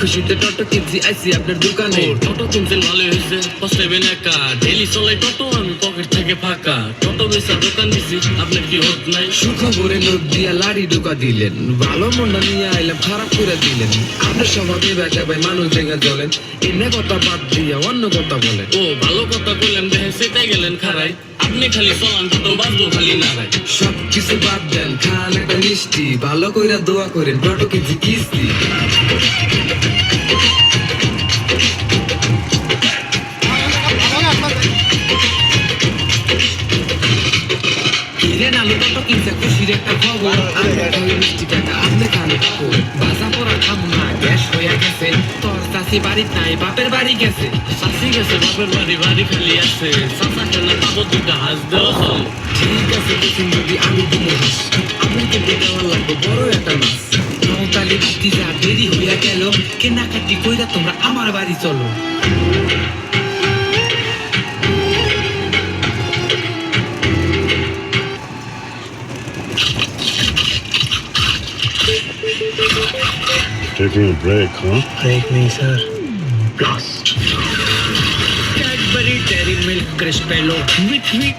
খুশিতে টোটো কিনছি আইছি আপনার দোকানে। টোটো কিনছেন ভালো হয়েছে, পস্তাবেন একা। ডেলি চলাই টোটো, আমি পকেট থেকে ফাঁকা। টোটো বেচা দোকান দিছি, আপনার কি হোক নাই? সুখবরে নোট দিয়া লাড়ি ঢোকা দিলেন, ভালো মনটা নিয়ে আইলাম খারাপ করে দিলেন। আপনার স্বভাবে বেটা ভাই মানুষ ভেঙে চলেন, এনে কথা বাদ দিয়া অন্য কথা বলেন। ও ভালো কথা বললেন, দেখে সেটাই গেলেন খারাই। আপনি খালি চলান টোটো, বাজলো খালি নাড়াই। সব কিছু বাদ দেন, খান একটা মিষ্টি, ভালো কইরা দোয়া করেন টোটো কিনছি কিস্তি। কিরে নালু টোটো কিনছে খুশির একটা খবর, আমরা খালি মিষ্টি টাকা আপনি খান কাপড়। বাজা পড়া খাম না, গ্যাস হইয়া গেছে, তোর চাষি বাড়ি নাই বাপের বাড়ি গেছে। শাসি গেছে বাপের বাড়ি, বাড়ি খালি আছে। চাচা কেন পাবো দুইটা হাঁস দেওয়া চলে। ঠিক আছে দেখুন যদি আমি দিলে হাস, আমি কিন্তু দেওয়ার লাগবো বড় একটা মাছ। নৌকালি ভাতিজা দেরি হইয়া গেল, কেনাকাটি কইরা তোমরা আমার বাড়ি চলো। Taking a break, huh? Break नहीं sir, plus Cadbury Dairy Milk Crispello मीठ मीठ